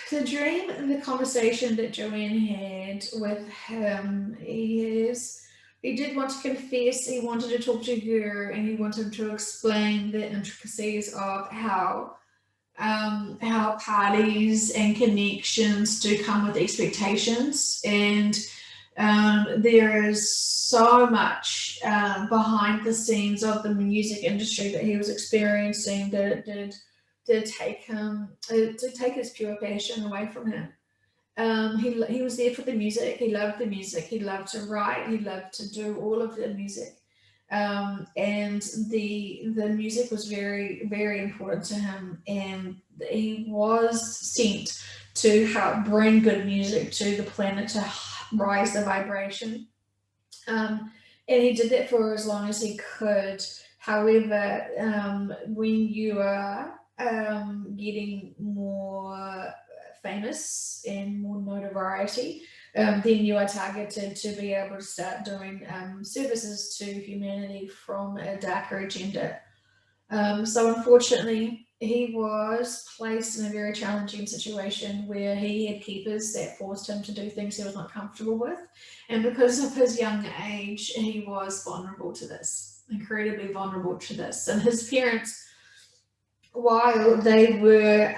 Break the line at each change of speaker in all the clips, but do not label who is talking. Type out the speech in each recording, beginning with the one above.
The dream and the conversation that Joanne had with him is he did want to confess, he wanted to talk to her, and he wanted to explain the intricacies of how parties and connections do come with expectations, and there is so much behind the scenes of the music industry that he was experiencing that it did take him to take his pure passion away from him. He was there for the music. He loved the music. He loved to write. He loved to do all of the music, and the music was very important to him. And he was sent to help bring good music to the planet to rise the vibration. And he did that for as long as he could. However, when you are getting more famous and more notoriety, then you are targeted to be able to start doing services to humanity from a darker agenda. So unfortunately, he was placed in a very challenging situation where he had keepers that forced him to do things he was not comfortable with. And because of his young age, he was vulnerable to this, incredibly vulnerable to this. And his parents, while they were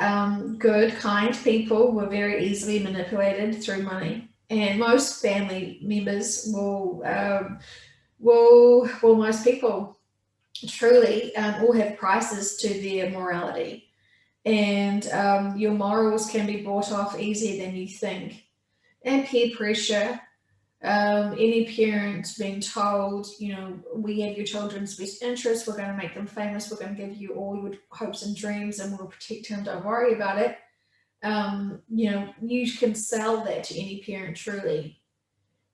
good, kind people, were very easily manipulated through money. And most family members most people truly all have prices to their morality, and your morals can be bought off easier than you think. And peer pressure, any parent being told, we have your children's best interests, we're going to make them famous, we're going to give you all your hopes and dreams, and we'll protect them, don't worry about it. You can sell that to any parent truly.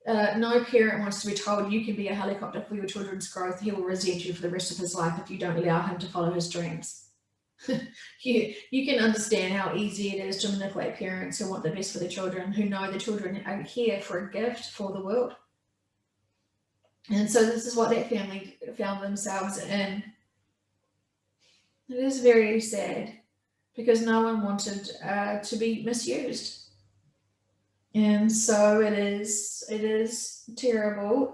No parent wants to be told you can be a helicopter for your children's growth. He will resent you for the rest of his life if you don't allow him to follow his dreams. You can understand how easy it is to manipulate parents who want the best for their children, who know the children are here for a gift for the world. And so this is what that family found themselves in. It is very sad because no one wanted to be misused. And so it is terrible,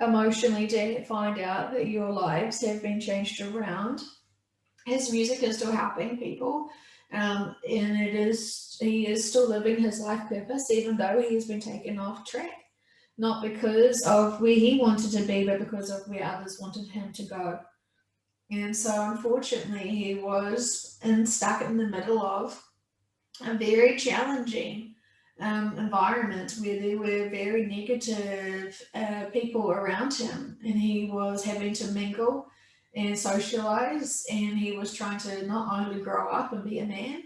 emotionally, to find out that your lives have been changed around. His music is still helping people, and he is still living his life purpose, even though he has been taken off track, not because of where he wanted to be, but because of where others wanted him to go. And so, unfortunately, he was stuck in the middle of a very challenging environment where there were very negative people around him, and he was having to mingle and socialize, and he was trying to not only grow up and be a man,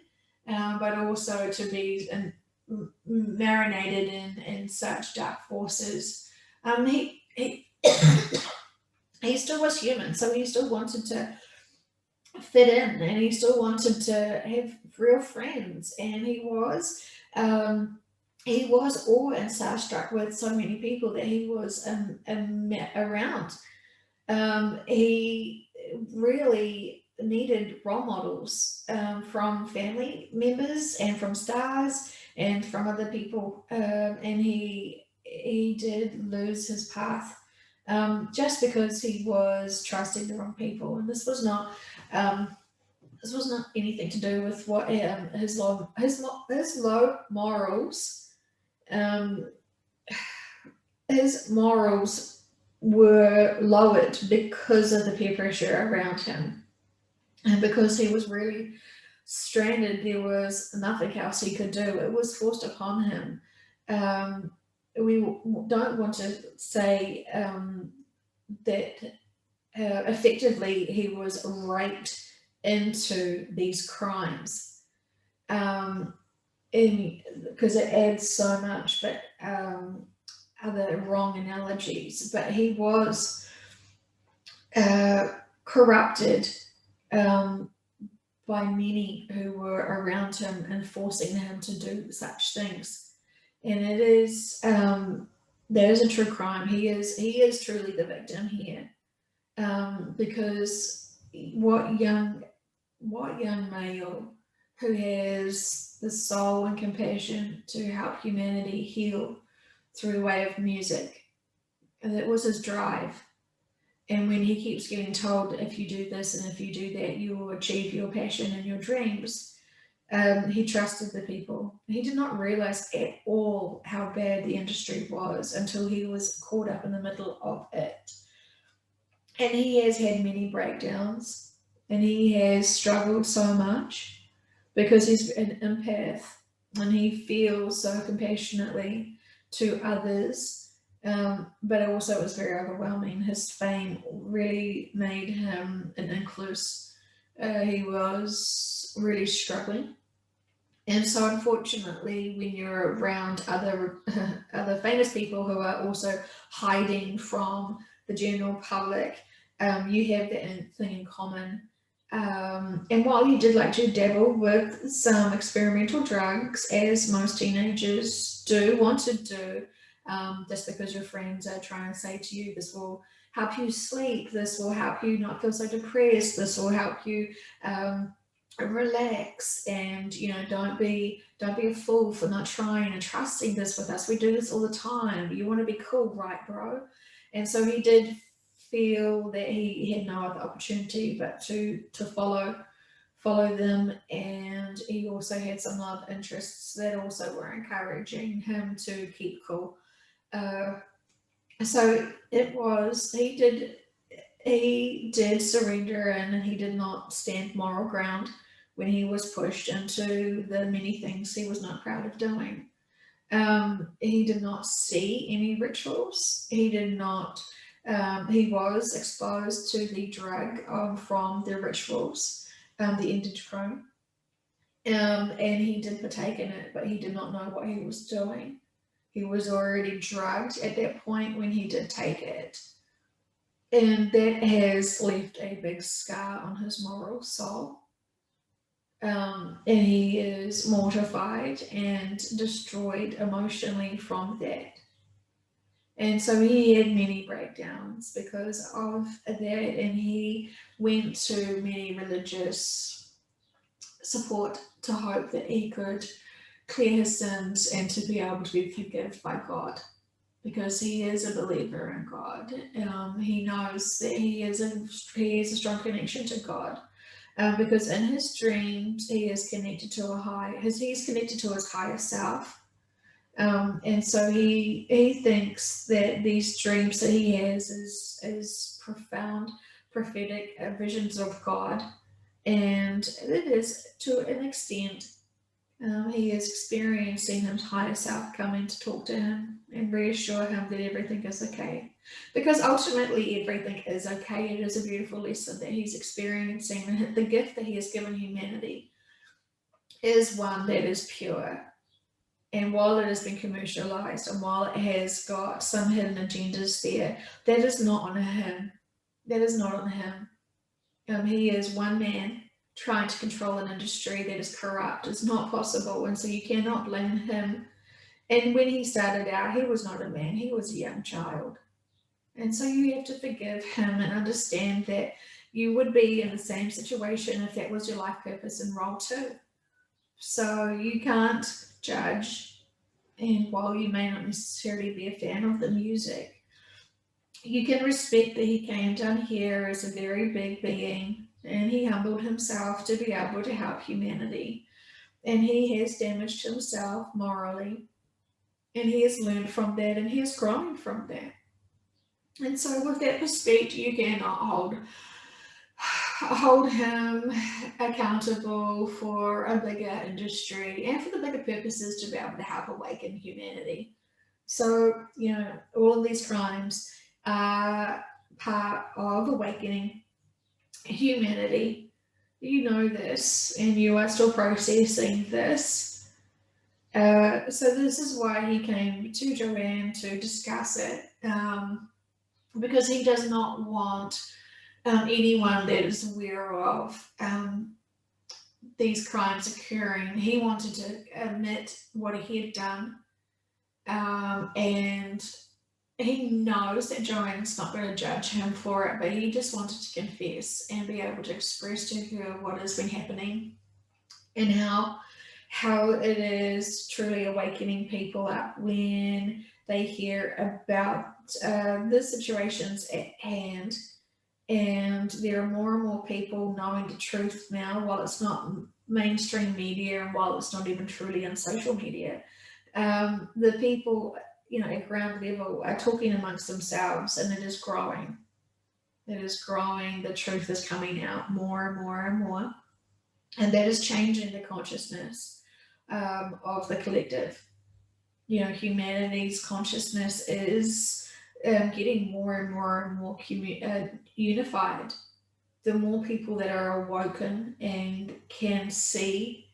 but also to be marinated in such dark forces. He he still was human, so he still wanted to fit in, and he still wanted to have real friends, and he was awe and starstruck with so many people that he was met around. He really needed role models from family members and from stars and from other people, and he did lose his path just because he was trusting the wrong people. And um, this was not anything to do with what his low morals. Um, his morals were lowered because of the peer pressure around him, and because he was really stranded. There was nothing else he could do. It was forced upon him. Um, we don't want to say that effectively he was raped into these crimes, um, because it adds so much, but other wrong analogies. But he was corrupted um, by many who were around him and forcing him to do such things. And that is a true crime. He is truly the victim here, because what young male who has the soul and compassion to help humanity heal through the way of music. And that was his drive. And when he keeps getting told, if you do this and if you do that, you will achieve your passion and your dreams, he trusted the people. He did not realize at all how bad the industry was until he was caught up in the middle of it. And he has had many breakdowns and he has struggled so much because he's an empath and he feels so compassionately to others. But also it was very overwhelming. His fame really made him an incluse. He was really struggling. And so, unfortunately, when you're around other other famous people who are also hiding from the general public, you have that thing in common. And while he did like to dabble with some experimental drugs, as most teenagers do want to do, just because your friends are trying to say to you, this will help you sleep, this will help you not feel so depressed, this will help you relax, and don't be a fool for not trying and trusting this with us. We do this all the time. You want to be cool, right, bro? And so he did feel that he had no other opportunity but to follow them, and he also had some love interests that also were encouraging him to keep cool. uh, so it was he did surrender, and he did not stand moral ground when he was pushed into the many things he was not proud of doing. He did not see any rituals. He did not. He was exposed to the drug from the rituals, the indichrome, and he did partake in it, but he did not know what he was doing. He was already drugged at that point when he did take it. And that has left a big scar on his moral soul. And he is mortified and destroyed emotionally from that. And so he had many breakdowns because of that, and he went to many religious support to hope that he could clear his sins and to be able to be forgiven by God, because he is a believer in God. He knows that he has a strong connection to God, because in his dreams he is connected to he's connected to his higher self, and so he thinks that these dreams that he has is profound prophetic visions of God, and it is to an extent. He is experiencing his higher self coming to talk to him and reassure him that everything is okay. Because ultimately, everything is okay. It is a beautiful lesson that he's experiencing, and the gift that he has given humanity is one that is pure. And while it has been commercialized and while it has got some hidden agendas there, that is not on him. That is not on him. He is one man trying to control an industry that is corrupt. It's not possible, and so you cannot blame him. And when he started out, he was not a man, he was a young child. And so you have to forgive him and understand that you would be in the same situation if that was your life purpose and role too. So you can't judge, and while you may not necessarily be a fan of the music, you can respect that he came down here as a very big being and he humbled himself to be able to help humanity. And he has damaged himself morally, and he has learned from that, and he has grown from that. And so, with that perspective, you cannot hold him accountable for a bigger industry and for the bigger purposes to be able to help awaken humanity. So, all of these crimes are part of awakening humanity. You know this, and you are still processing this. So, this is why he came to Joanne to discuss it, because he does not want anyone that is aware of these crimes occurring. He wanted to admit what he had done, and he knows that Joanne's not going to judge him for it, but he just wanted to confess and be able to express to her what has been happening. and how it is truly awakening people up when they hear about the situations at hand. And there are more and more people knowing the truth now, while it's not mainstream media and while it's not even truly on social media. The people, at ground level are talking amongst themselves, and it is growing. It is growing. The truth is coming out more and more and more, and that is changing the consciousness of the collective. Humanity's consciousness is getting more and more and more unified. The more people that are awoken and can see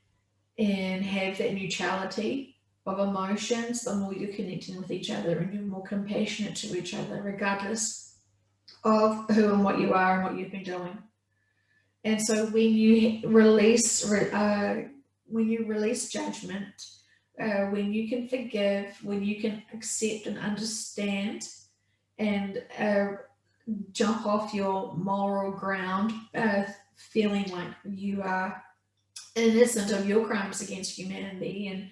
and have that neutrality of emotions, the more you're connecting with each other and you're more compassionate to each other, regardless of who and what you are and what you've been doing. And so when you release judgment, when you can forgive, when you can accept and understand, and jump off your moral ground, feeling like you are innocent of your crimes against humanity, and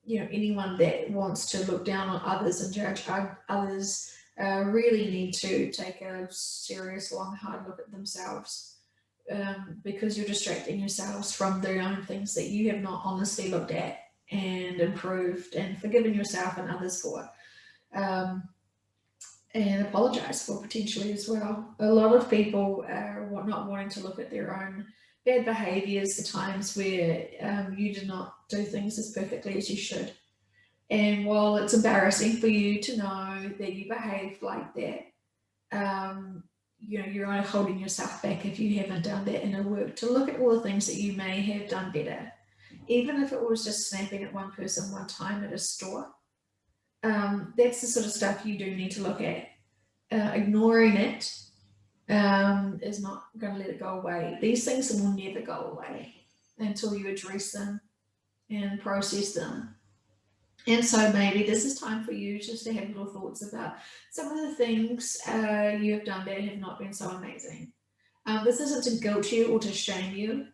anyone that wants to look down on others and judge others really need to take a serious, long, hard look at themselves. Because you're distracting yourselves from the own things that you have not honestly looked at and improved and forgiven yourself and others for, and apologize for potentially as well. A lot of people are not wanting to look at their own bad behaviors, the times where you did not do things as perfectly as you should. And while it's embarrassing for you to know that you behaved like that, you're only holding yourself back if you haven't done that inner work to look at all the things that you may have done better. Even if it was just snapping at one person one time at a store, that's the sort of stuff you do need to look at. Ignoring it is not going to let it go away. These things will never go away until you address them and process them. And so maybe this is time for you just to have little thoughts about some of the things you have done that have not been so amazing. This isn't to guilt you or to shame you.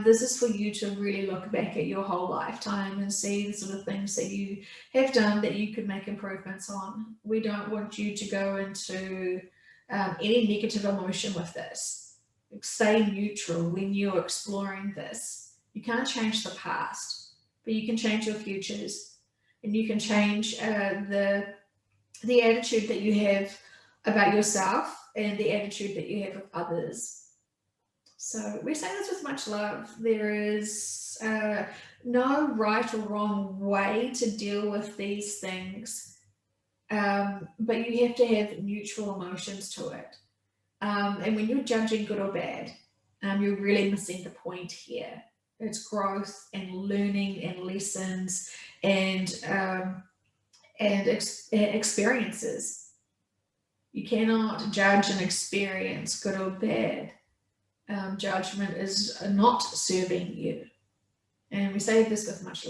This is for you to really look back at your whole lifetime and see the sort of things that you have done that you could make improvements on. We don't want you to go into any negative emotion with this. Stay neutral when you're exploring this. You can't change the past, but you can change your futures. And you can change the attitude that you have about yourself and the attitude that you have with others. So we say this with much love. There is no right or wrong way to deal with these things, but you have to have neutral emotions to it. And when you're judging good or bad, you're really missing the point here. It's growth and learning and lessons and experiences. You cannot judge an experience, good or bad. Judgment is not serving you. And we say this with much love.